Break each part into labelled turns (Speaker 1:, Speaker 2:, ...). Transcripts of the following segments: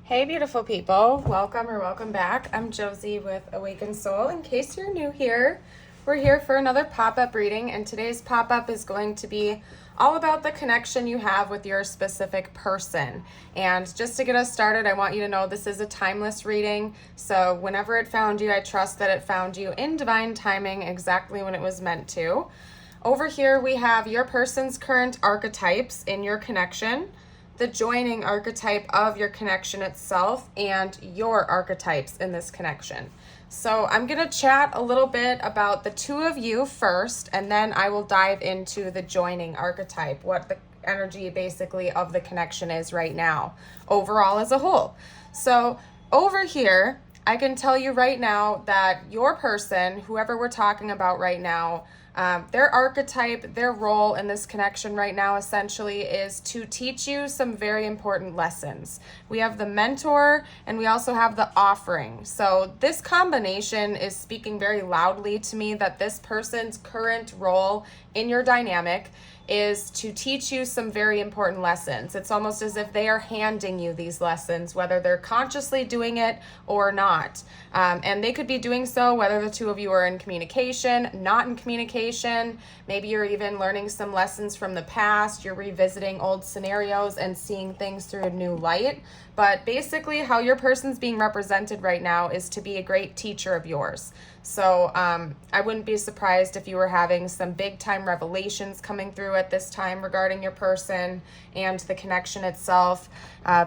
Speaker 1: Hey beautiful people, welcome or welcome back. I'm Josie with Awakened Soul. In case you're new here, we're here for another pop-up reading, and today's pop-up is going to be all about the connection you have with your specific person. And just to get us started, I want you to know this is a timeless reading, so whenever it found you, I trust that it found you in divine timing exactly when it was meant to. Over here we have your person's current archetypes in your connection, the joining archetype of your connection itself, and your archetypes in this connection. So I'm going to chat a little bit about the two of you first, and then I will dive into the joining archetype, what the energy basically of the connection is right now, overall as a whole. So over here, I can tell you right now that your person, whoever we're talking about right now, their archetype, their role in this connection right now essentially is to teach you some very important lessons. We have the mentor and we also have the offering. So this combination is speaking very loudly to me that this person's current role in your dynamic is to teach you some very important lessons. It's almost as if they are handing you these lessons, whether they're consciously doing it or not. And they could be doing so whether the two of you are in communication, not in communication. Maybe you're even learning some lessons from the past. You're revisiting old scenarios and seeing things through a new light. But basically how your person's being represented right now is to be a great teacher of yours. So I wouldn't be surprised if you were having some big time revelations coming through at this time regarding your person and the connection itself.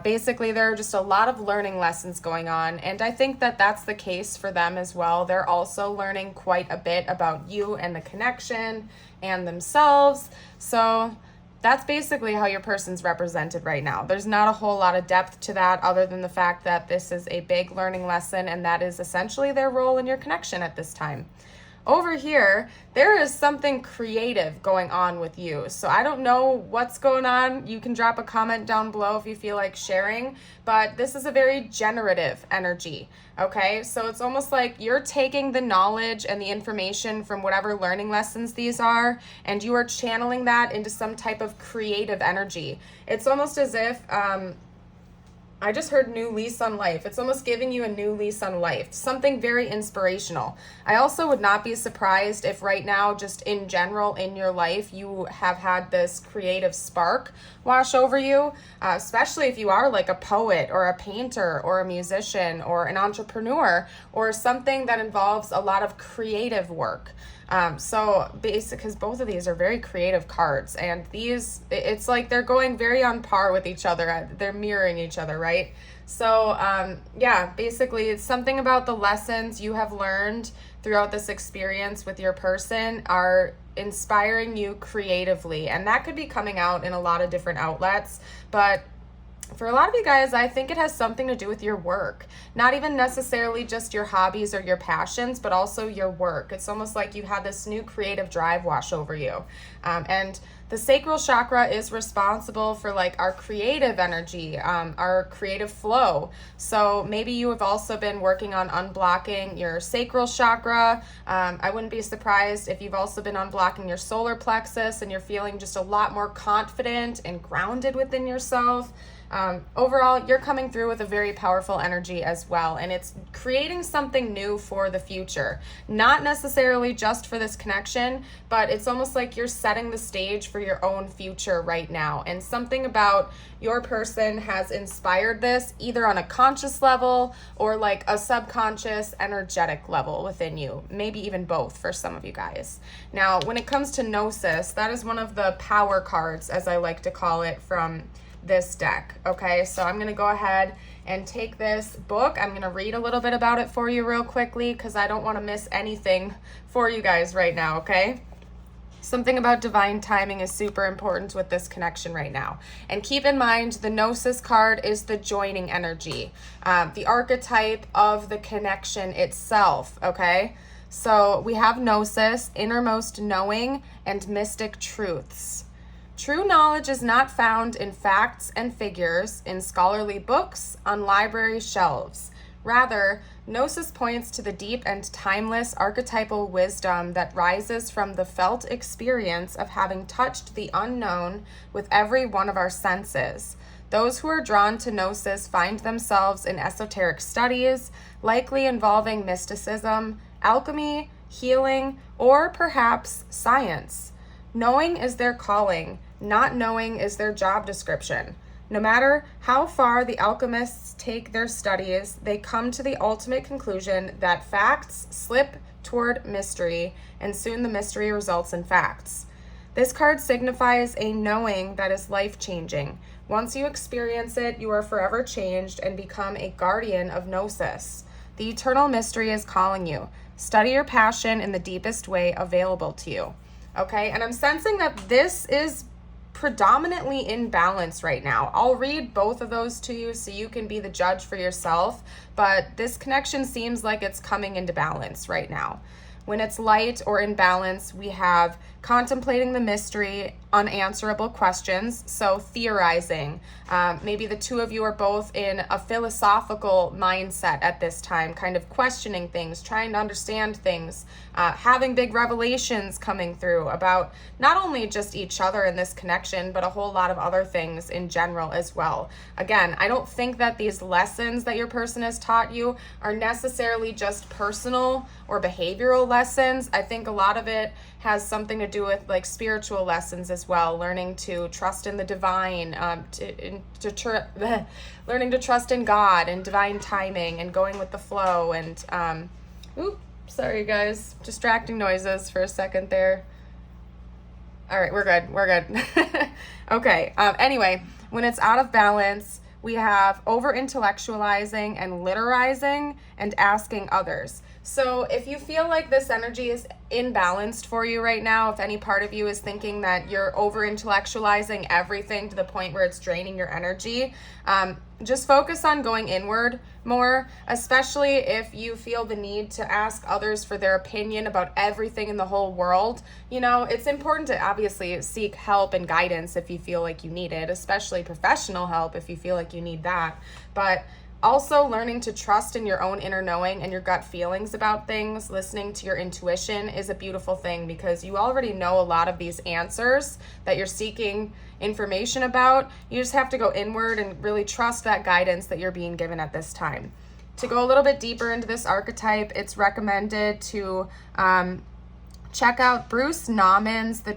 Speaker 1: Basically, there are just a lot of learning lessons going on, and I think that that's the case for them as well. They're also learning quite a bit about you and the connection and themselves. So that's basically how your person's represented right now. There's not a whole lot of depth to that other than the fact that this is a big learning lesson, and that is essentially their role in your connection at this time. Over here, there is something creative going on with you. So I don't know what's going on. You can drop a comment down below if you feel like sharing, but this is a very generative energy, okay? So it's almost like you're taking the knowledge and the information from whatever learning lessons these are, and you are channeling that into some type of creative energy. It's almost as if, I just heard new lease on life. It's almost giving you a new lease on life, something very inspirational. I also would not be surprised if right now, just in general in your life, you have had this creative spark wash over you, especially if you are like a poet or a painter or a musician or an entrepreneur or something that involves a lot of creative work. So basic, because both of these are very creative cards, and these, it's like they're going very on par with each other. They're mirroring each other, right? So yeah, basically it's something about the lessons you have learned throughout this experience with your person are inspiring you creatively, and that could be coming out in a lot of different outlets, but for a lot of you guys, I think it has something to do with your work. Not even necessarily just your hobbies or your passions, but also your work. It's almost like you had this new creative drive wash over you. And the sacral chakra is responsible for like our creative energy, our creative flow. So maybe you have also been working on unblocking your sacral chakra. I wouldn't be surprised if you've also been unblocking your solar plexus and you're feeling just a lot more confident and grounded within yourself. Overall, you're coming through with a very powerful energy as well, and it's creating something new for the future. Not necessarily just for this connection, but it's almost like you're setting the stage for your own future right now, and something about your person has inspired this either on a conscious level or like a subconscious energetic level within you, maybe even both for some of you guys. Now, when it comes to Gnosis, that is one of the power cards, as I like to call it, from this deck. Okay, so I'm gonna go ahead and take this book. I'm gonna read a little bit about it for you real quickly because I don't want to miss anything for you guys right now. Okay, something about divine timing is super important with this connection right now. And keep in mind, the Gnosis card is the joining energy, the archetype of the connection itself. Okay, so we have Gnosis, innermost knowing, and mystic truths. True knowledge is not found in facts and figures, in scholarly books, on library shelves. Rather, Gnosis points to the deep and timeless archetypal wisdom that rises from the felt experience of having touched the unknown with every one of our senses. Those who are drawn to Gnosis find themselves in esoteric studies, likely involving mysticism, alchemy, healing, or perhaps science. Knowing is their calling, not knowing is their job description. No matter how far the alchemists take their studies, they come to the ultimate conclusion that facts slip toward mystery, and soon the mystery results in facts. This card signifies a knowing that is life-changing. Once you experience it, you are forever changed and become a guardian of Gnosis. The eternal mystery is calling you. Study your passion in the deepest way available to you. Okay, and I'm sensing that this is predominantly in balance right now. I'll read both of those to you so you can be the judge for yourself, but this connection seems like it's coming into balance right now. When it's light or in balance, we have contemplating the mystery, unanswerable questions, so theorizing. Maybe the two of you are both in a philosophical mindset at this time, kind of questioning things, trying to understand things, having big revelations coming through about not only just each other in this connection, but a whole lot of other things in general as well. Again, I don't think that these lessons that your person has taught you are necessarily just personal or behavioral lessons. I think a lot of it has something to do with like spiritual lessons as well, learning to trust in the divine, learning to trust in God and divine timing and going with the flow. And sorry guys, distracting noises for a second there. All right, we're good. Okay, anyway, when it's out of balance, we have over-intellectualizing and literizing and asking others. So if you feel like this energy is imbalanced for you right now, if any part of you is thinking that you're over-intellectualizing everything to the point where it's draining your energy, just focus on going inward more, especially if you feel the need to ask others for their opinion about everything in the whole world. You know, it's important to obviously seek help and guidance if you feel like you need it, especially professional help if you feel like you need that. But also learning to trust in your own inner knowing and your gut feelings about things, listening to your intuition is a beautiful thing because you already know a lot of these answers that you're seeking information about. You just have to go inward and really trust that guidance that you're being given at this time. To go a little bit deeper into this archetype, it's recommended to check out Bruce Naumann's The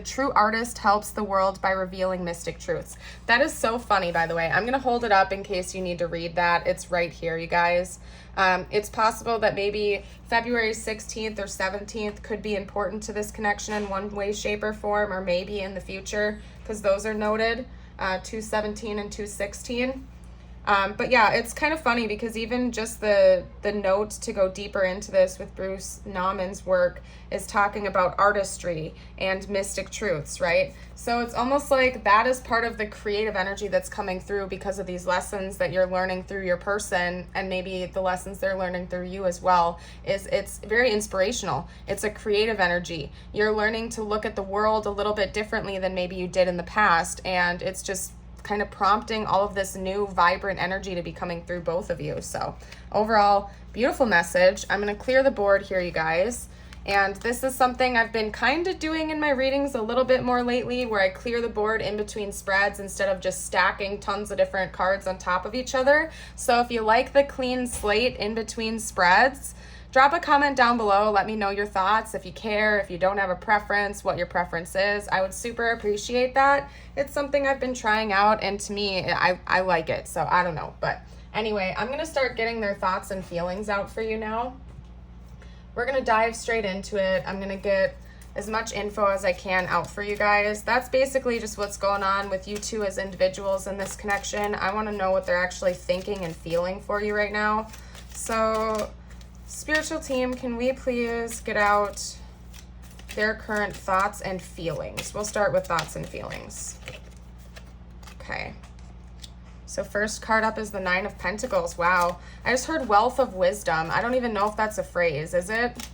Speaker 1: True Artist Helps the World by Revealing Mystic Truths. That is so funny, by the way. I'm going to hold it up in case you need to read that. It's right here, you guys. It's possible that maybe February 16th or 17th could be important to this connection in one way, shape, or form, or maybe in the future, because those are noted, 217 and 216. But yeah, it's kind of funny because even just the note to go deeper into this with Bruce Naumann's work is talking about artistry and mystic truths, right? So it's almost like that is part of the creative energy that's coming through because of these lessons that you're learning through your person, and maybe the lessons they're learning through you as well. It's very inspirational. It's a creative energy. You're learning to look at the world a little bit differently than maybe you did in the past, and it's just kind of prompting all of this new vibrant energy to be coming through both of you. So overall, beautiful message. I'm going to clear the board here, you guys. And this is something I've been kind of doing in my readings a little bit more lately, where I clear the board in between spreads instead of just stacking tons of different cards on top of each other. So if you like the clean slate in between spreads, drop a comment down below. Let me know your thoughts. If you care, if you don't have a preference, what your preference is. I would super appreciate that. It's something I've been trying out, and to me, I like it. So I don't know. But anyway, I'm going to start getting their thoughts and feelings out for you now. We're going to dive straight into it. I'm going to get as much info as I can out for you guys. That's basically just what's going on with you two as individuals in this connection. I want to know what they're actually thinking and feeling for you right now. So spiritual team, can we please get out their current thoughts and feelings? We'll start with thoughts and feelings. Okay. So first card up is the Nine of Pentacles. Wow. I just heard Wealth of Wisdom. I don't even know if that's a phrase, is it?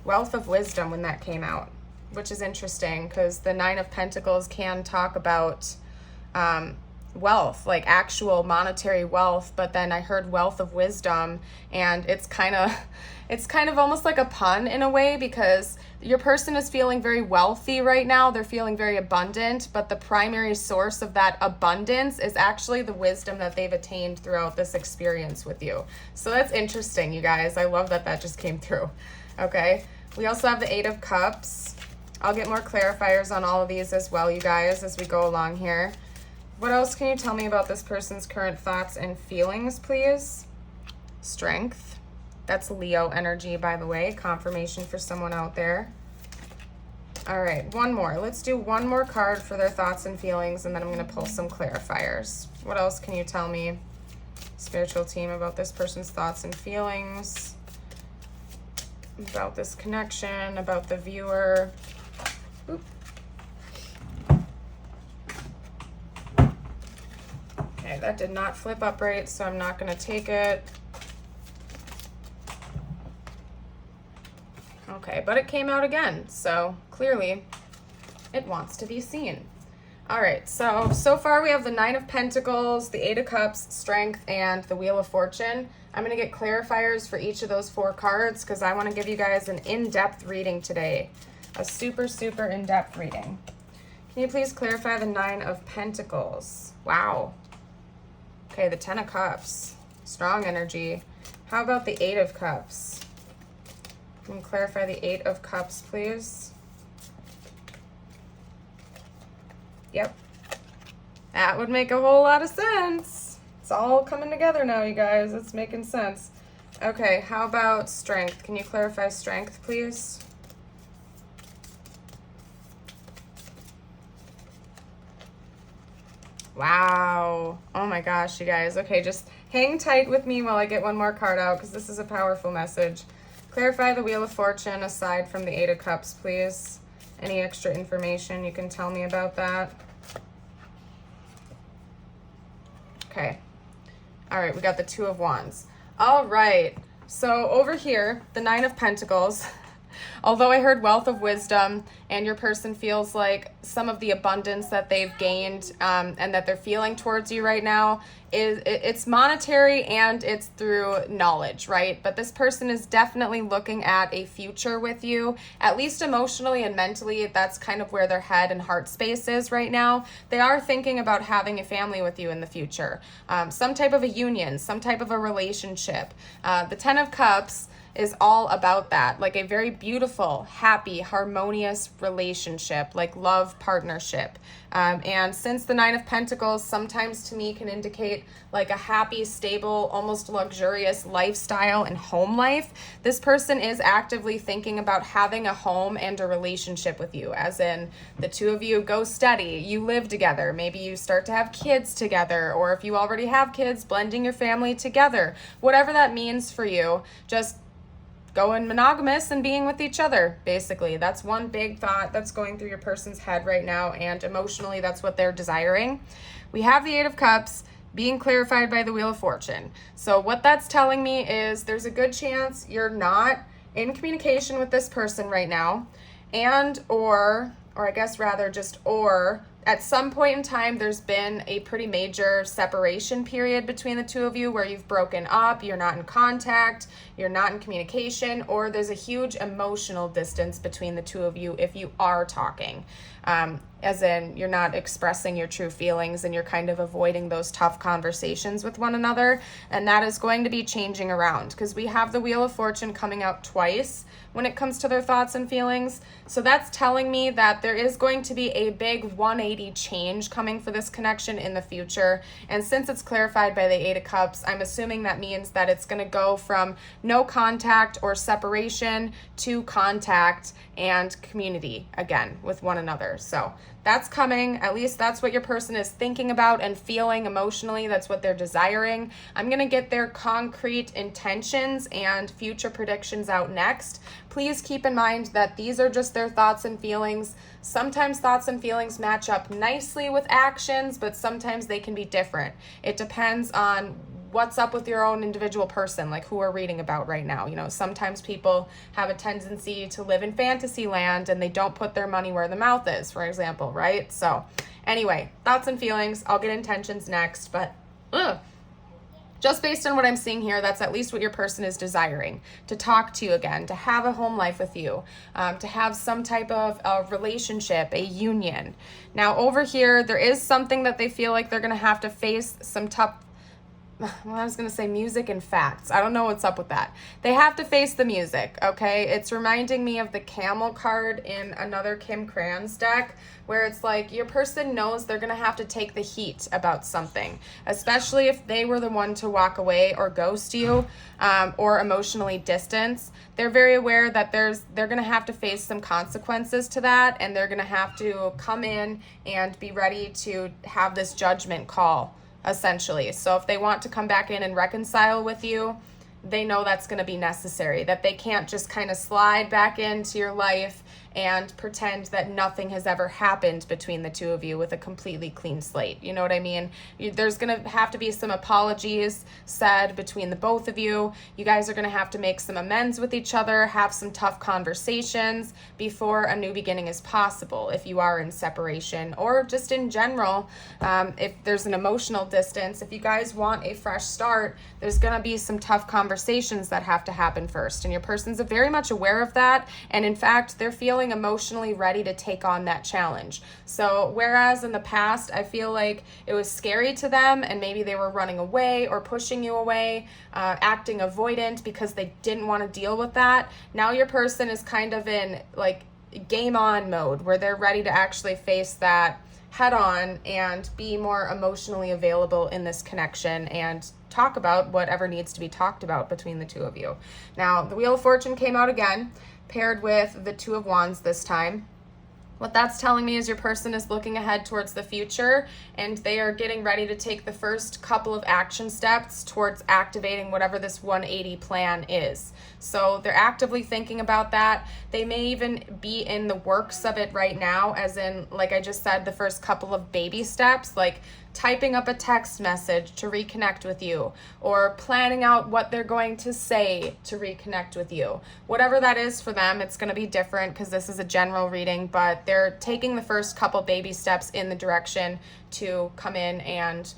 Speaker 1: Wealth of Wisdom when that came out, which is interesting because the Nine of Pentacles can talk about wealth, like actual monetary wealth, but then I heard wealth of wisdom, and it's kind of almost like a pun in a way, because your person is feeling very wealthy right now. They're feeling very abundant, but the primary source of that abundance is actually the wisdom that they've attained throughout this experience with you. So that's interesting, you guys. I love that that just came through. Okay. We also have the 8 of Cups. I'll get more clarifiers on all of these as well, you guys, as we go along here. What else can you tell me about this person's current thoughts and feelings, please? Strength. That's Leo energy, by the way. Confirmation for someone out there. All right, one more. Let's do one more card for their thoughts and feelings, and then I'm going to pull some clarifiers. What else can you tell me, spiritual team, about this person's thoughts and feelings, about this connection, about the viewer? Oop. Okay, that did not flip upright, so I'm not going to take it. Okay, but it came out again, so clearly it wants to be seen. All right, so far we have the 9 of Pentacles, the 8 of Cups, Strength, and the Wheel of Fortune. I'm going to get clarifiers for each of those 4 cards because I want to give you guys an in-depth reading today, a super, super in-depth reading. Can you please clarify the 9 of Pentacles? Wow. Okay, the 10 of Cups, strong energy. How about the 8 of Cups? Can you clarify the 8 of Cups, please? Yep. That would make a whole lot of sense. It's all coming together now, you guys. It's making sense. Okay, how about Strength? Can you clarify Strength, please? Wow. Oh my gosh, you guys. Okay, just hang tight with me while I get one more card out because this is a powerful message. Clarify the Wheel of Fortune aside from the 8 of Cups, please. Any extra information you can tell me about that? Okay. All right, we got the 2 of Wands. All right. So over here, the 9 of Pentacles. Although I heard wealth of wisdom and your person feels like some of the abundance that they've gained and that they're feeling towards you right now it's monetary and it's through knowledge, right? But this person is definitely looking at a future with you, at least emotionally and mentally. That's kind of where their head and heart space is right now. They are thinking about having a family with you in the future, some type of a union, some type of a relationship. The 10 of Cups is all about that, like a very beautiful, happy, harmonious relationship, like love partnership. And since the 9 of Pentacles sometimes to me can indicate like a happy, stable, almost luxurious lifestyle and home life, this person is actively thinking about having a home and a relationship with you, as in the 2 of you go steady, you live together, maybe you start to have kids together, or if you already have kids, blending your family together, whatever that means for you, just going monogamous and being with each other, basically. That's one big thought that's going through your person's head right now, and emotionally that's what they're desiring. We have the 8 of Cups being clarified by the Wheel of Fortune. So what that's telling me is there's a good chance you're not in communication with this person right now, and or I guess rather just or at some point in time, there's been a pretty major separation period between the 2 of you where you've broken up, you're not in contact, you're not in communication, or there's a huge emotional distance between the 2 of you if you are talking. As in, you're not expressing your true feelings and you're kind of avoiding those tough conversations with one another. And that is going to be changing around because we have the Wheel of Fortune coming out twice when it comes to their thoughts and feelings. So that's telling me that there is going to be a big 180 change coming for this connection in the future. And since it's clarified by the 8 of Cups, I'm assuming that means that it's going to go from no contact or separation to contact and community again with one another. So that's coming. At least that's what your person is thinking about and feeling emotionally. That's what they're desiring. I'm going to get their concrete intentions and future predictions out next. Please keep in mind that these are just their thoughts and feelings. Sometimes thoughts and feelings match up nicely with actions, but sometimes they can be different. It depends on what's up with your own individual person, like who we're reading about right now. You know, sometimes people have a tendency to live in fantasy land and they don't put their money where the mouth is, for example, right? So anyway, thoughts and feelings. I'll get intentions next, but just based on what I'm seeing here, that's at least what your person is desiring, to talk to you again, to have a home life with you, to have some type of relationship, a union. Now over here, there is something that they feel like they're going to have to face some tough, well, I was going to say music and facts. I don't know what's up with that. They have to face the music, okay? It's reminding me of the camel card in another Kim Cran's deck, where it's like your person knows they're going to have to take the heat about something, especially if they were the one to walk away or ghost you or emotionally distance. They're very aware that they're going to have to face some consequences to that, and they're going to have to come in and be ready to have this judgment call, essentially. So if they want to come back in and reconcile with you, they know that's going to be necessary, that they can't just kind of slide back into your life and pretend that nothing has ever happened between the two of you with a completely clean slate. You know what I mean? There's going to have to be some apologies said between the both of you. You guys are going to have to make some amends with each other, have some tough conversations before a new beginning is possible if you are in separation, or just in general, if there's an emotional distance. If you guys want a fresh start, there's going to be some tough conversations that have to happen first, and your person's very much aware of that, and in fact, they're feeling emotionally ready to take on that challenge. So whereas in the past, I feel like it was scary to them and maybe they were running away or pushing you away, acting avoidant because they didn't want to deal with that, now your person is kind of in like game on mode where they're ready to actually face that head on and be more emotionally available in this connection and talk about whatever needs to be talked about between the two of you. Now, the Wheel of Fortune came out again, paired with the Two of Wands this time. What that's telling me is your person is looking ahead towards the future, and they are getting ready to take the first couple of action steps towards activating whatever this 180 plan is. So they're actively thinking about that. They may even be in the works of it right now, as in, like I just said, the first couple of baby steps, like typing up a text message to reconnect with you, or planning out what they're going to say to reconnect with you. Whatever that is for them, it's going to be different because this is a general reading, but they're taking the first couple baby steps in the direction to come in and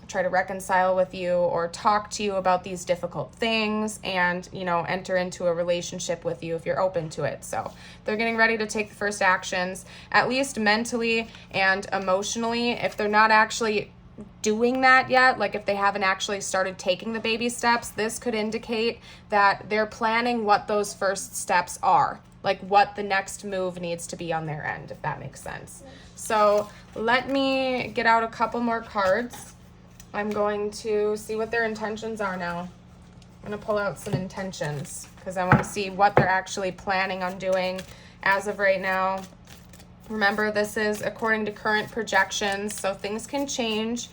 Speaker 1: try to reconcile with you or talk to you about these difficult things and, you know, enter into a relationship with you if you're open to it. So they're getting ready to take the first actions, at least mentally and emotionally. If they're not actually doing that yet, like if they haven't actually started taking the baby steps, this could indicate that they're planning what those first steps are, like what the next move needs to be on their end, if that makes sense. So let me get out a couple more cards. I'm going to see what their intentions are now. I'm going to pull out some intentions because I want to see what they're actually planning on doing as of right now. Remember, this is according to current projections, so things can change.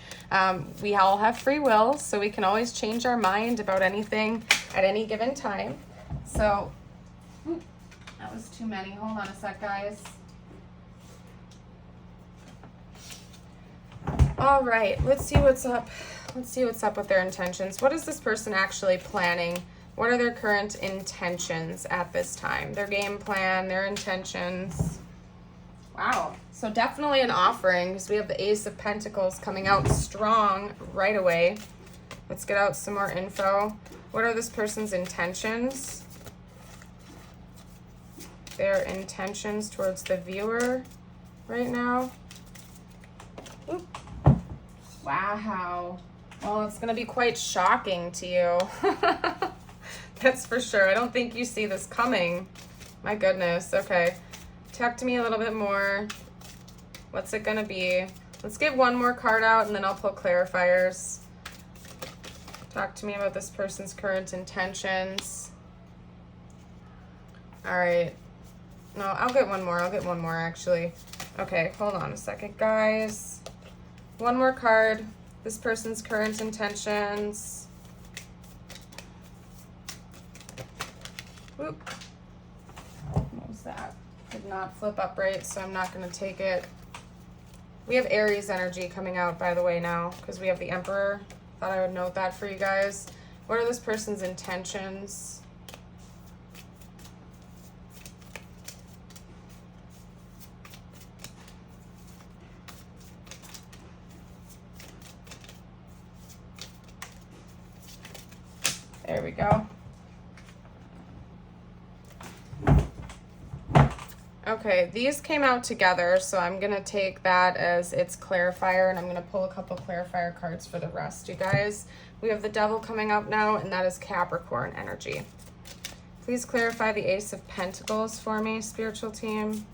Speaker 1: We all have free will, so we can always change our mind about anything at any given time. So, that was too many. Hold on a sec, guys. All right, let's see what's up. Let's see what's up with their intentions. What is this person actually planning? What are their current intentions at this time? Their game plan, their intentions. Wow. So definitely an offering because we have the Ace of Pentacles coming out strong right away. Let's get out some more info. What are this person's intentions? Their intentions towards the viewer right now. Oop. Wow. Well, it's going to be quite shocking to you. That's for sure. I don't think you see this coming. My goodness. Okay. Talk to me a little bit more. What's it going to be? Let's get one more card out and then I'll pull clarifiers. Talk to me about this person's current intentions. All right. No, I'll get one more. I'll get one more actually. Okay, hold on a second, guys. One more card. This person's current intentions. Whoop. What was that? Did not flip up right, so I'm not going to take it. We have Aries energy coming out, by the way, now, because we have the Emperor Thought I would note that for you guys. What are this person's intentions? There we go. Okay, these came out together, so I'm going to take that as its clarifier, and I'm going to pull a couple clarifier cards for the rest, you guys. We have the Devil coming up now, and that is Capricorn energy. Please clarify the Ace of Pentacles for me, spiritual team.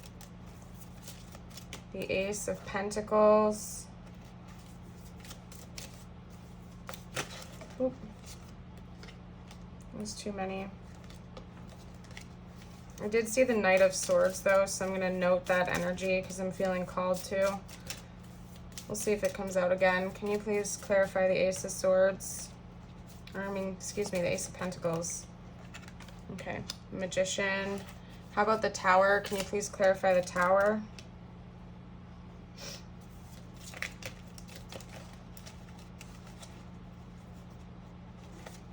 Speaker 1: The Ace of Pentacles. Oop. There's too many. I did see the Knight of Swords though, so I'm going to note that energy because I'm feeling called to. We'll see if it comes out again. Can you please clarify the Ace of Swords? Or, I mean, excuse me, the Ace of Pentacles. Okay, Magician. How about the Tower? Can you please clarify the Tower?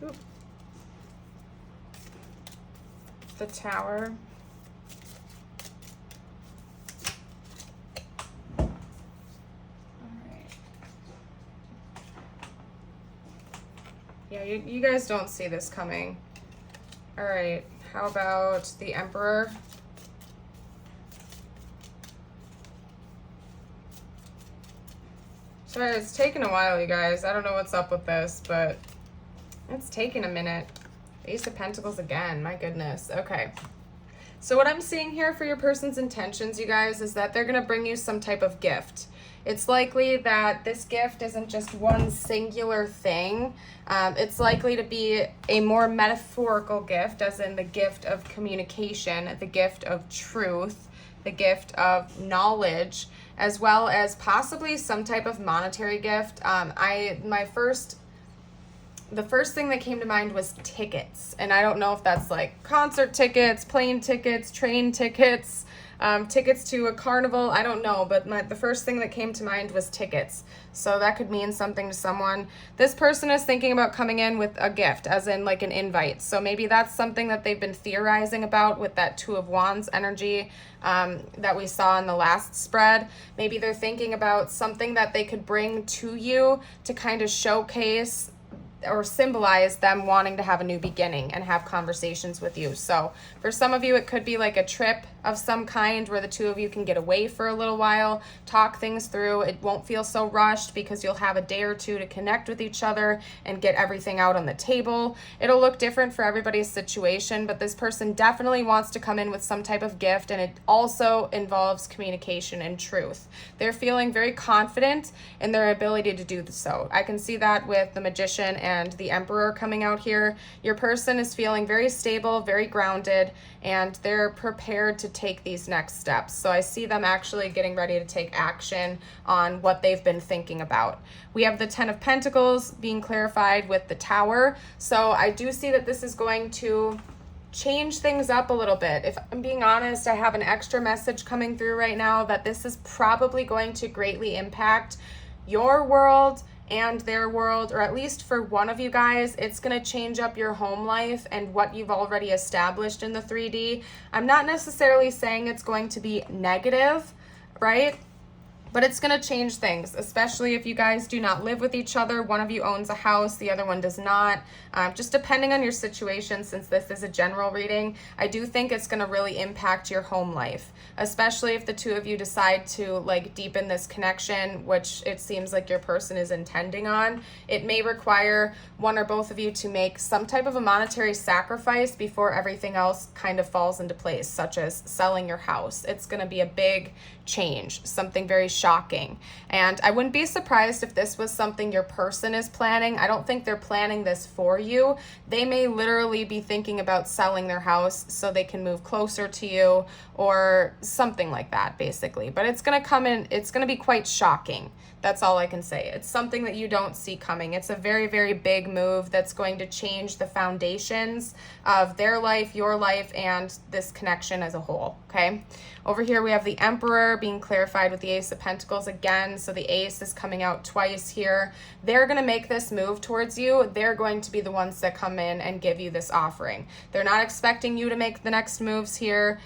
Speaker 1: Oop. The Tower. All right. Yeah, you guys don't see this coming. All right, how about the Emperor? Sorry, it's taking a while, you guys. I don't know what's up with this, but it's taking a minute. Ace of Pentacles again, my goodness. Okay. So what I'm seeing here for your person's intentions, you guys, is that they're going to bring you some type of gift. It's likely that this gift isn't just one singular thing. It's likely to be a more metaphorical gift, as in the gift of communication, the gift of truth, the gift of knowledge, as well as possibly some type of monetary gift. The first thing that came to mind was tickets. And I don't know if that's like concert tickets, plane tickets, train tickets, tickets to a carnival. I don't know, but the first thing that came to mind was tickets. So that could mean something to someone. This person is thinking about coming in with a gift, as in like an invite. So maybe that's something that they've been theorizing about with that Two of Wands energy that we saw in the last spread. Maybe they're thinking about something that they could bring to you to kind of showcase or symbolize them wanting to have a new beginning and have conversations with you. So for some of you, it could be like a trip of some kind where the two of you can get away for a little while, talk things through. It won't feel so rushed because you'll have a day or two to connect with each other and get everything out on the table. It'll look different for everybody's situation, but this person definitely wants to come in with some type of gift, and it also involves communication and truth. They're feeling very confident in their ability to do so. I can see that with the Magician and the Emperor coming out here. Your person is feeling very stable, very grounded, and they're prepared to take these next steps. So I see them actually getting ready to take action on what they've been thinking about. We have the Ten of Pentacles being clarified with the Tower. So I do see that this is going to change things up a little bit. If I'm being honest, I have an extra message coming through right now that this is probably going to greatly impact your world and their world, or at least for one of you guys, it's going to change up your home life and what you've already established in the 3D. I'm not necessarily saying it's going to be negative, right? But it's going to change things, especially if you guys do not live with each other. One of you owns a house, the other one does not. Just depending on your situation, since this is a general reading, I do think it's going to really impact your home life, especially if the two of you decide to like deepen this connection, which it seems like your person is intending on. It may require one or both of you to make some type of a monetary sacrifice before everything else kind of falls into place, such as selling your house. It's going to be a big change, something very shocking. And I wouldn't be surprised if this was something your person is planning. I don't think they're planning this for you. They may literally be thinking about selling their house so they can move closer to you or something like that, basically. But it's going to come in, it's going to be quite shocking. That's all I can say. It's something that you don't see coming. It's a very, very big move that's going to change the foundations of their life, your life, and this connection as a whole, okay? Over here we have the Emperor being clarified with the Ace of Pentacles again, so the Ace is coming out twice here. They're going to make this move towards you. They're going to be the ones that come in and give you this offering. They're not expecting you to make the next moves here.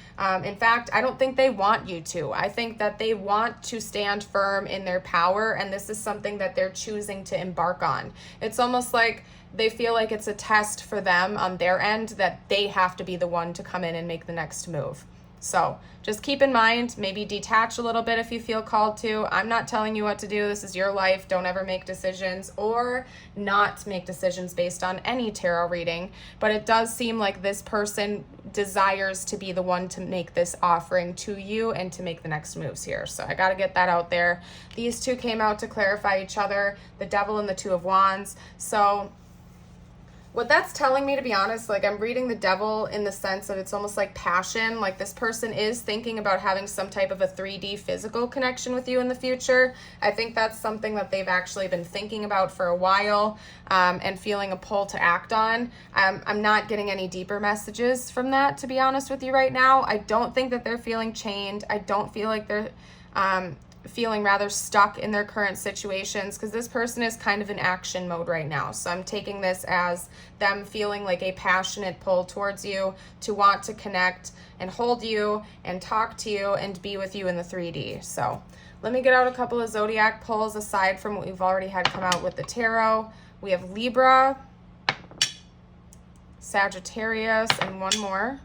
Speaker 1: In fact, I don't think they want you to. I think that they want to stand firm in their power, and this is something that they're choosing to embark on. It's almost like they feel like it's a test for them on their end, that they have to be the one to come in and make the next move. So just keep in mind, maybe detach a little bit if you feel called to. I'm not telling you what to do. This is your life. Don't ever make decisions or not make decisions based on any tarot reading. But it does seem like this person desires to be the one to make this offering to you and to make the next moves here. So I got to get that out there. These two came out to clarify each other, the Devil and the Two of Wands. So what that's telling me, to be honest, like I'm reading the Devil in the sense that it's almost like passion. Like this person is thinking about having some type of a 3D physical connection with you in the future. I think that's something that they've actually been thinking about for a while, and feeling a pull to act on. I'm not getting any deeper messages from that, to be honest with you right now. I don't think that they're feeling chained. I don't feel like they're feeling rather stuck in their current situations, because this person is kind of in action mode right now. So I'm taking this as them feeling like a passionate pull towards you, to want to connect and hold you and talk to you and be with you in the 3D. So let me get out a couple of zodiac pulls aside from what we've already had come out with the tarot. We have Libra, Sagittarius, and one more,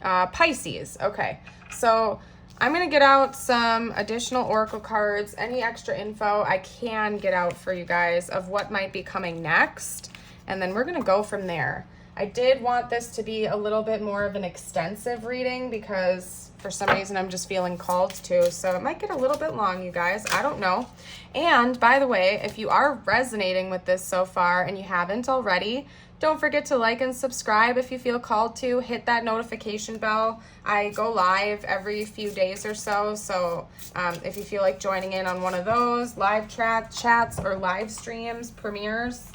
Speaker 1: Pisces. Okay, so I'm going to get out some additional oracle cards, any extra info I can get out for you guys of what might be coming next, and then we're going to go from there. I did want this to be a little bit more of an extensive reading because for some reason I'm just feeling called to, so it might get a little bit long, you guys. I don't know. And by the way, if you are resonating with this so far and you haven't already, don't forget to like and subscribe if you feel called to. Hit that notification bell. I go live every few days or so. So if you feel like joining in on one of those live chats or live streams, premieres,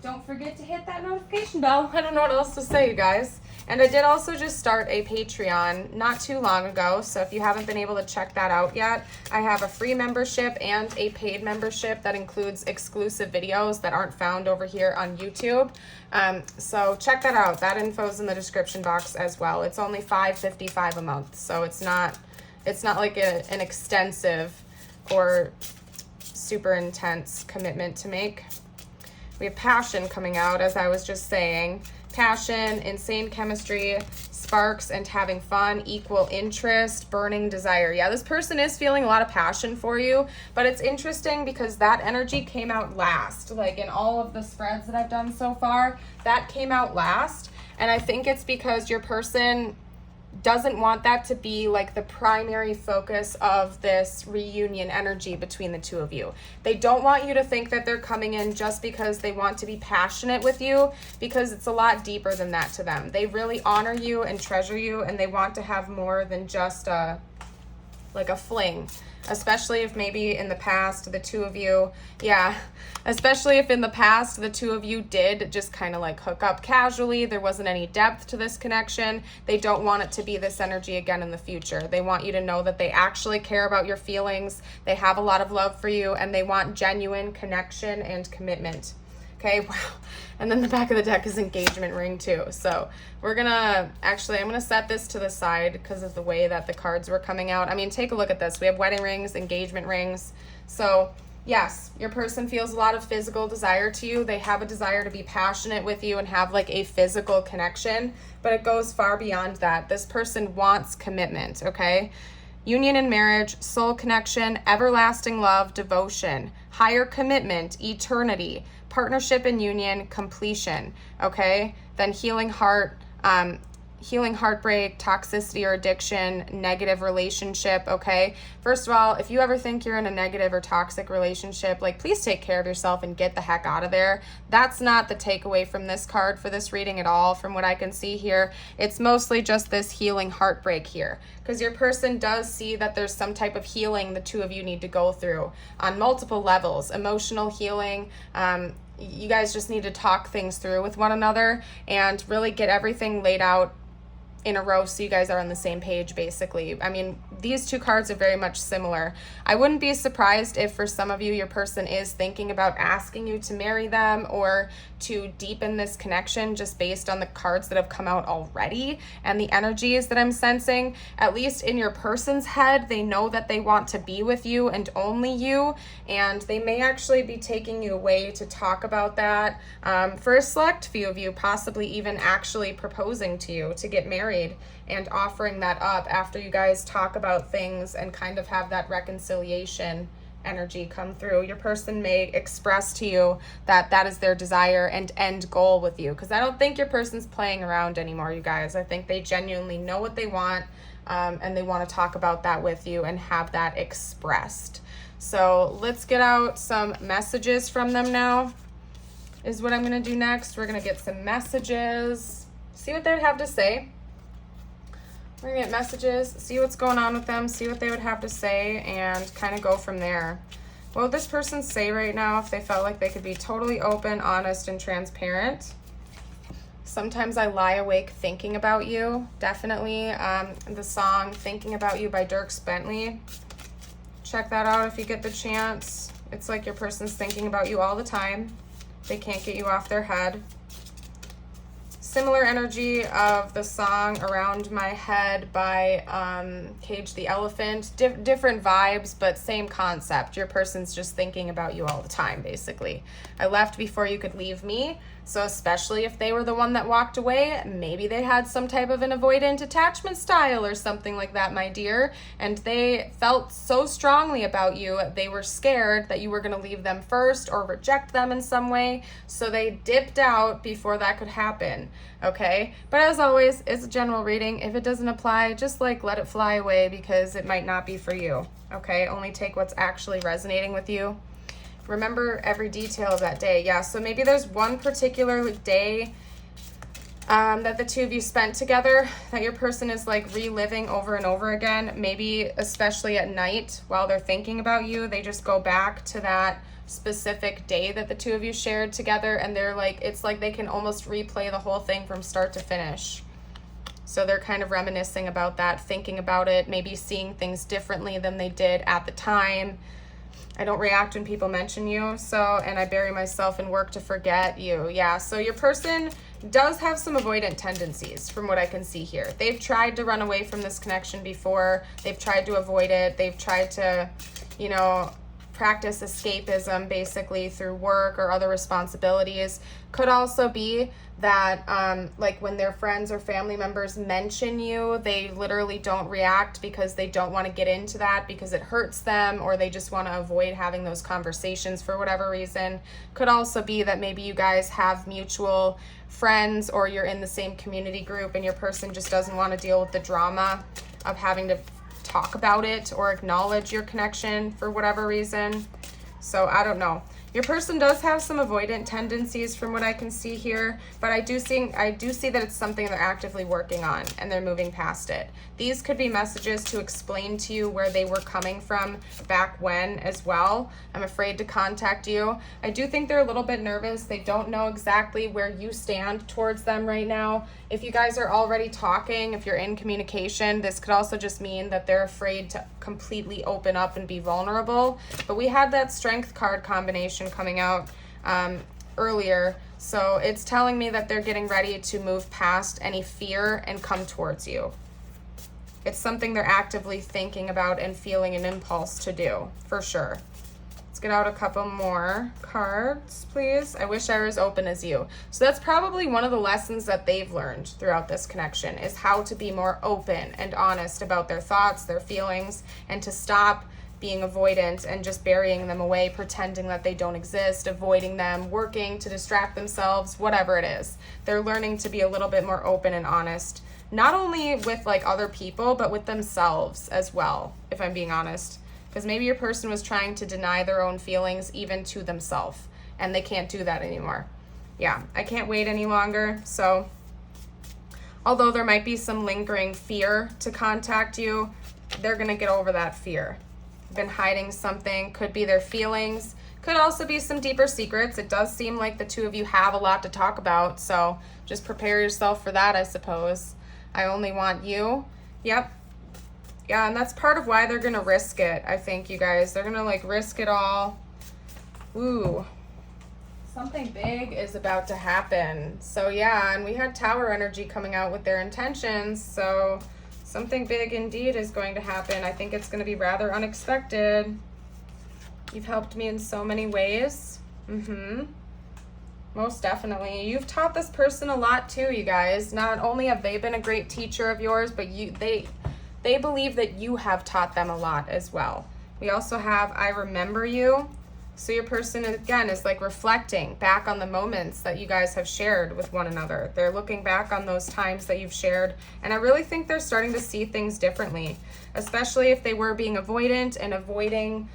Speaker 1: don't forget to hit that notification bell. I don't know what else to say, you guys. And I did also just start a Patreon not too long ago, so if you haven't been able to check that out yet, I have a free membership and a paid membership that includes exclusive videos that aren't found over here on YouTube. So check that out. That info's in the description box as well. It's only $5.55 a month, so it's not like an extensive or super intense commitment to make. We have passion coming out, as I was just saying. Passion, insane chemistry, sparks, and having fun, equal interest, burning desire. Yeah, this person is feeling a lot of passion for you, but it's interesting because that energy came out last. Like in all of the spreads that I've done so far, that came out last. And I think it's because your person doesn't want that to be like the primary focus of this reunion energy between the two of you. They don't want you to think that they're coming in just because they want to be passionate with you, because it's a lot deeper than that to them. They really honor you and treasure you, and they want to have more than just a fling. Especially if maybe in the past the two of you, especially if in the past the two of you did just kind of like hook up casually, there wasn't any depth to this connection. They don't want it to be this energy again in the future. They want you to know that they actually care about your feelings, they have a lot of love for you, and they want genuine connection and commitment. Okay, wow. And then the back of the deck is engagement ring too. So I'm gonna set this to the side because of the way that the cards were coming out. I mean, take a look at this. We have wedding rings, engagement rings. So yes, your person feels a lot of physical desire to you. They have a desire to be passionate with you and have like a physical connection, but it goes far beyond that. This person wants commitment, okay? Union and marriage, soul connection, everlasting love, devotion, higher commitment, eternity, partnership and union, completion, okay? Then healing heartbreak, toxicity or addiction, negative relationship, okay? First of all, if you ever think you're in a negative or toxic relationship, like please take care of yourself and get the heck out of there. That's not the takeaway from this card for this reading at all, from what I can see here. It's mostly just this healing heartbreak here, because your person does see that there's some type of healing the two of you need to go through on multiple levels. Emotional healing, you guys just need to talk things through with one another and really get everything laid out in a row so you guys are on the same page, basically. I mean, these two cards are very much similar. I wouldn't be surprised if for some of you, your person is thinking about asking you to marry them or to deepen this connection just based on the cards that have come out already and the energies that I'm sensing. At least in your person's head, they know that they want to be with you and only you, and they may actually be taking you away to talk about that. For a select few of you, possibly even actually proposing to you to get married and offering that up after you guys talk about things and kind of have that reconciliation energy come through. Your person may express to you that that is their desire and end goal with you, because I don't think your person's playing around anymore, you guys. I think they genuinely know what they want, and they want to talk about that with you and have that expressed. So let's get out some messages from them now, is what I'm going to do next. We're going to get some messages, see what they'd have to say. We're going to get messages, see what's going on with them, see what they would have to say, and kind of go from there. What would this person say right now if they felt like they could be totally open, honest, and transparent? Sometimes I lie awake thinking about you. Definitely the song Thinking About You by Dierks Bentley. Check that out if you get the chance. It's like your person's thinking about you all the time. They can't get you off their head. Similar energy of the song Around My Head by Cage the Elephant. Different vibes, but same concept. Your person's just thinking about you all the time, basically. I left before you could leave me. So especially if they were the one that walked away, maybe they had some type of an avoidant attachment style or something like that, my dear. And they felt so strongly about you, they were scared that you were going to leave them first or reject them in some way. So they dipped out before that could happen. Okay. But as always, it's a general reading. If it doesn't apply, just like let it fly away, because it might not be for you. Okay. Only take what's actually resonating with you. Remember every detail of that day. Yeah, so maybe there's one particular day that the two of you spent together that your person is like reliving over and over again. Maybe especially at night while they're thinking about you, they just go back to that specific day that the two of you shared together, and they're like, it's like they can almost replay the whole thing from start to finish. So they're kind of reminiscing about that, thinking about it, maybe seeing things differently than they did at the time. I don't react when people mention you, and I bury myself in work to forget you. Yeah, so your person does have some avoidant tendencies from what I can see here. They've tried to run away from this connection before. They've tried to avoid it. They've tried to, practice escapism basically through work or other responsibilities. Could also be that like when their friends or family members mention you, they literally don't react because they don't want to get into that because it hurts them, or they just want to avoid having those conversations for whatever reason. Could also be that maybe you guys have mutual friends or you're in the same community group and your person just doesn't want to deal with the drama of having to talk about it or acknowledge your connection for whatever reason. So I don't know. Your person does have some avoidant tendencies from what I can see here, but I do see that it's something they're actively working on and they're moving past it. These could be messages to explain to you where they were coming from back when as well. I'm afraid to contact you. I do think they're a little bit nervous. They don't know exactly where you stand towards them right now. If you guys are already talking, if you're in communication, this could also just mean that they're afraid to completely open up and be vulnerable. But we had that strength card combination coming out earlier, so it's telling me that they're getting ready to move past any fear and come towards you. It's something they're actively thinking about and feeling an impulse to do, for sure. Let's get out a couple more cards, please. I wish I were as open as you. So that's probably one of the lessons that they've learned throughout this connection, is how to be more open and honest about their thoughts, their feelings, and to stop being avoidant and just burying them away, pretending that they don't exist, avoiding them, working to distract themselves, whatever it is. They're learning to be a little bit more open and honest, not only with like other people, but with themselves as well, if I'm being honest. Because maybe your person was trying to deny their own feelings even to themselves, and they can't do that anymore. Yeah, I can't wait any longer. So although there might be some lingering fear to contact you, they're going to get over that fear. Been hiding something, could be their feelings, could also be some deeper secrets. It does seem like the two of you have a lot to talk about, so just prepare yourself for that, I suppose. I only want you. Yep. Yeah, and that's part of why they're going to risk it, I think, you guys. They're going to, like, risk it all. Ooh. Something big is about to happen. So, yeah, and we had Tower energy coming out with their intentions. So, something big indeed is going to happen. I think it's going to be rather unexpected. You've helped me in so many ways. Most definitely. You've taught this person a lot, too, you guys. Not only have they been a great teacher of yours, but they believe that you have taught them a lot as well. We also have I remember you. So your person, again, is like reflecting back on the moments that you guys have shared with one another. They're looking back on those times that you've shared. And I really think they're starting to see things differently, especially if they were being avoidant and avoiding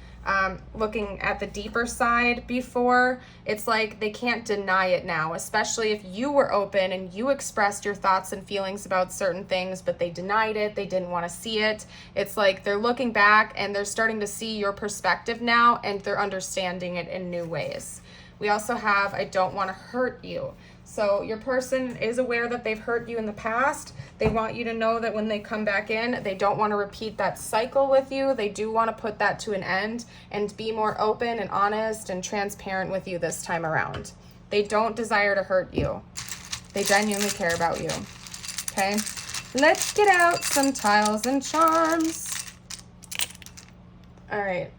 Speaker 1: looking at the deeper side before. It's like they can't deny it now, especially if you were open and you expressed your thoughts and feelings about certain things, but they denied it, they didn't want to see it. It's like they're looking back and they're starting to see your perspective now, and they're understanding it in new ways. We also have I don't want to hurt you. So your person is aware that they've hurt you in the past. They want you to know that when they come back in, they don't want to repeat that cycle with you. They do want to put that to an end and be more open and honest and transparent with you this time around. They don't desire to hurt you. They genuinely care about you. Okay? Let's get out some tiles and charms. All right.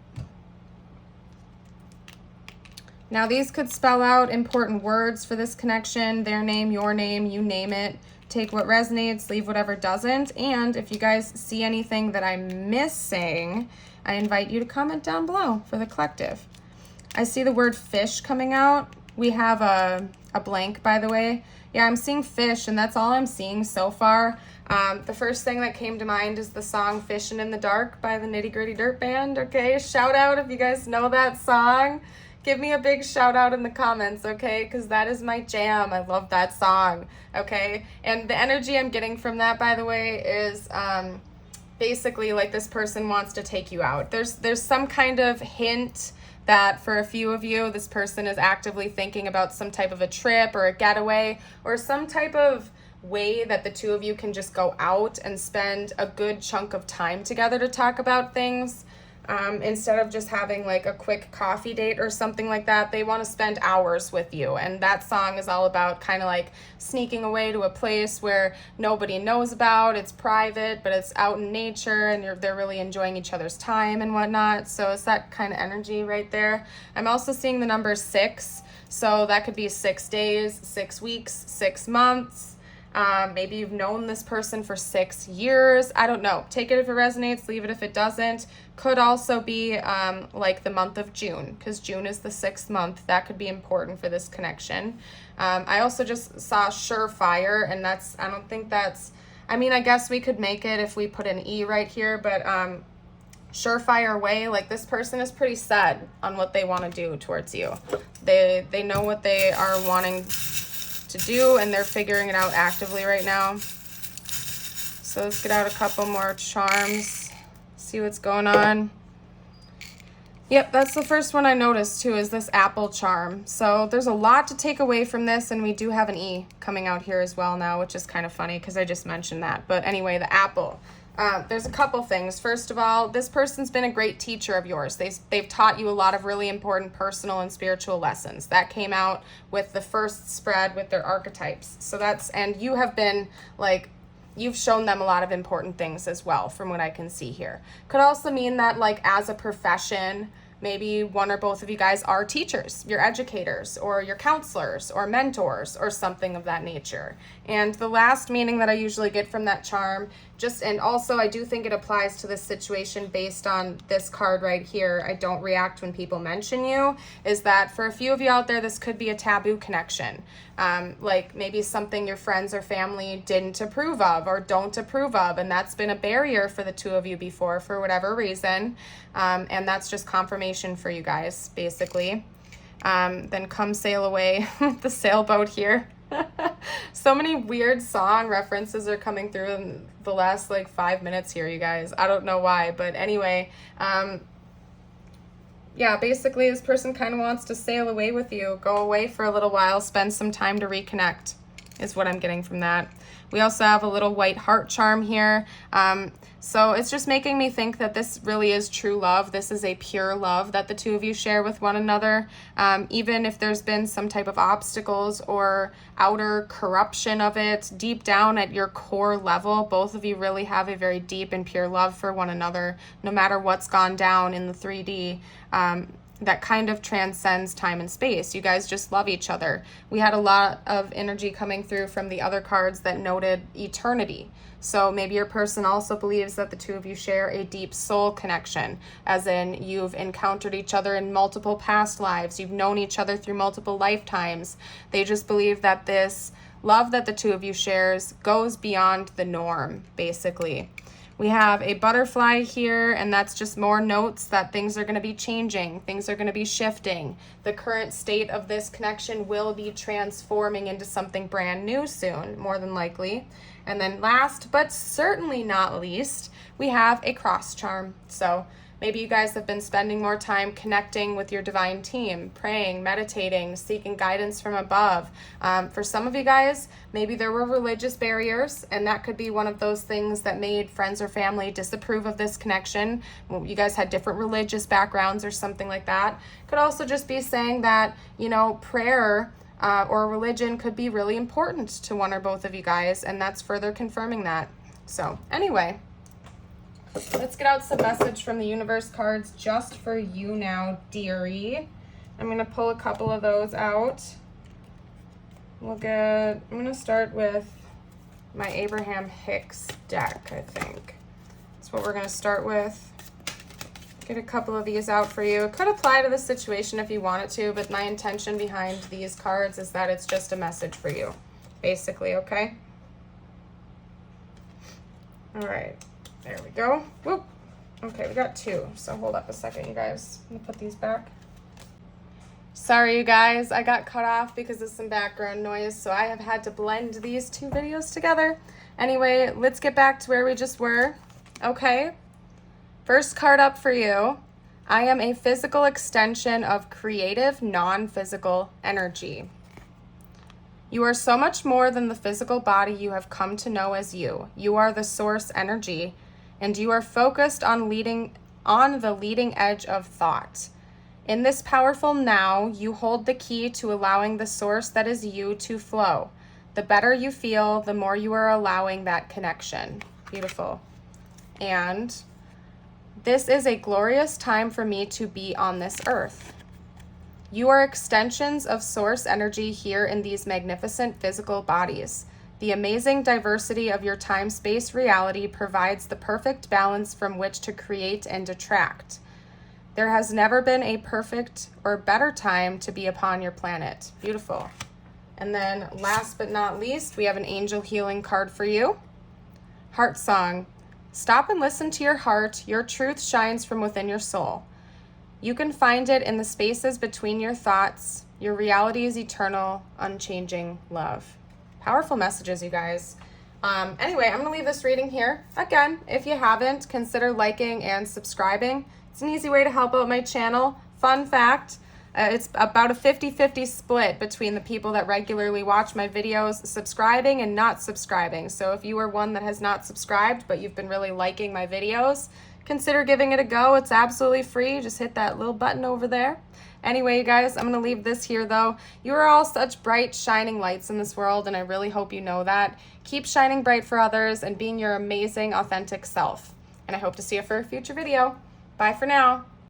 Speaker 1: Now these could spell out important words for this connection, their name, your name, you name it. Take what resonates, leave whatever doesn't. And if you guys see anything that I'm missing, I invite you to comment down below for the collective. I see the word fish coming out. We have a blank, by the way. Yeah, I'm seeing fish, and that's all I'm seeing so far. The first thing that came to mind is the song Fishin' in the Dark by the Nitty Gritty Dirt Band. Okay, shout out if you guys know that song. Give me a big shout out in the comments, okay? Because that is my jam. I love that song, okay? And the energy I'm getting from that, by the way, is basically like this person wants to take you out. There's some kind of hint that for a few of you, this person is actively thinking about some type of a trip or a getaway or some type of way that the two of you can just go out and spend a good chunk of time together to talk about things. Instead of just having like a quick coffee date or something like that, they want to spend hours with you. And that song is all about kind of like sneaking away to a place where nobody knows about. It's private, but it's out in nature, and they're really enjoying each other's time and whatnot. So it's that kind of energy right there. I'm also seeing the number 6. So that could be 6 days, 6 weeks, 6 months. Maybe you've known this person for 6 years. I don't know. Take it if it resonates, leave it if it doesn't. Could also be like the month of June, because June is the 6th month. That could be important for this connection. I also just saw surefire, and I don't think that's, I mean, I guess we could make it if we put an E right here, but surefire way, like this person is pretty set on what they want to do towards you. They know what they are wanting to do, and they're figuring it out actively right now. So let's get out a couple more charms, see what's going on. Yep, that's the first one I noticed too, is this apple charm. So there's a lot to take away from this, and we do have an E coming out here as well now, which is kind of funny because I just mentioned that. But anyway, the apple. There's a couple things. First of all, this person's been a great teacher of yours. They've taught you a lot of really important personal and spiritual lessons. That came out with the first spread with their archetypes. So and you have been like, you've shown them a lot of important things as well, from what I can see here. Could also mean that like as a profession, maybe one or both of you guys are teachers, you're educators, or you're counselors, or mentors, or something of that nature. And the last meaning that I usually get from that charm, and also I do think it applies to this situation based on this card right here, I don't react when people mention you, is that for a few of you out there, this could be a taboo connection. Like maybe something your friends or family didn't approve of or don't approve of, and that's been a barrier for the two of you before for whatever reason. And that's just confirmation for you guys, basically. Then come sail away with the sailboat here. So many weird song references are coming through in the last like 5 minutes here, you guys. I don't know why, but anyway, yeah, basically this person kind of wants to sail away with you, go away for a little while, spend some time to reconnect. is what I'm getting from that. We also have a little white heart charm here. So it's just making me think that this really is true love. This is a pure love that the two of you share with one another. Even if there's been some type of obstacles or outer corruption of it, deep down at your core level, both of you really have a very deep and pure love for one another, no matter what's gone down in the 3D. That kind of transcends time and space. You guys just love each other. We had a lot of energy coming through from the other cards that noted eternity. So maybe your person also believes that the two of you share a deep soul connection, as in you've encountered each other in multiple past lives. You've known each other through multiple lifetimes. They just believe that this love that the two of you shares goes beyond the norm, basically. We have a butterfly here, and that's just more notes that things are going to be changing. Things are going to be shifting. The current state of this connection will be transforming into something brand new soon, more than likely. And then last, but certainly not least, we have a cross charm. So maybe you guys have been spending more time connecting with your divine team, praying, meditating, seeking guidance from above. For some of you guys, maybe there were religious barriers, and that could be one of those things that made friends or family disapprove of this connection. You guys had different religious backgrounds or something like that. Could also just be saying that, you know, prayer or religion could be really important to one or both of you guys, and that's further confirming that. So anyway, let's get out some message from the universe cards just for you now, dearie. I'm going to pull a couple of those out. I'm going to start with my Abraham Hicks deck, I think. That's what we're going to start with. Get a couple of these out for you. It could apply to the situation if you wanted to, but my intention behind these cards is that it's just a message for you, basically, okay? All right. There we go. Whoop. Okay, we got two. So hold up a second, you guys. I'm gonna put these back. Sorry, you guys. I got cut off because of some background noise, so I have had to blend these two videos together. Anyway, let's get back to where we just were. Okay. First card up for you. I am a physical extension of creative, non-physical energy. You are so much more than the physical body you have come to know as you. You are the source energy, and you are focused on the leading edge of thought. In this powerful now, you hold the key to allowing the source that is you to flow. The better you feel, the more you are allowing that connection. Beautiful. And this is a glorious time for me to be on this earth. You are extensions of source energy here in these magnificent physical bodies. The amazing diversity of your time-space reality provides the perfect balance from which to create and attract. There has never been a perfect or better time to be upon your planet. Beautiful. And then last but not least, we have an angel healing card for you. Heart song. Stop and listen to your heart. Your truth shines from within your soul. You can find it in the spaces between your thoughts. Your reality is eternal, unchanging love. Powerful messages, you guys. Anyway, I'm going to leave this reading here. Again, if you haven't, consider liking and subscribing. It's an easy way to help out my channel. Fun fact, it's about a 50-50 split between the people that regularly watch my videos subscribing and not subscribing. So if you are one that has not subscribed, but you've been really liking my videos, consider giving it a go. It's absolutely free. Just hit that little button over there. Anyway, you guys, I'm going to leave this here, though. You are all such bright, shining lights in this world, and I really hope you know that. Keep shining bright for others and being your amazing, authentic self. And I hope to see you for a future video. Bye for now.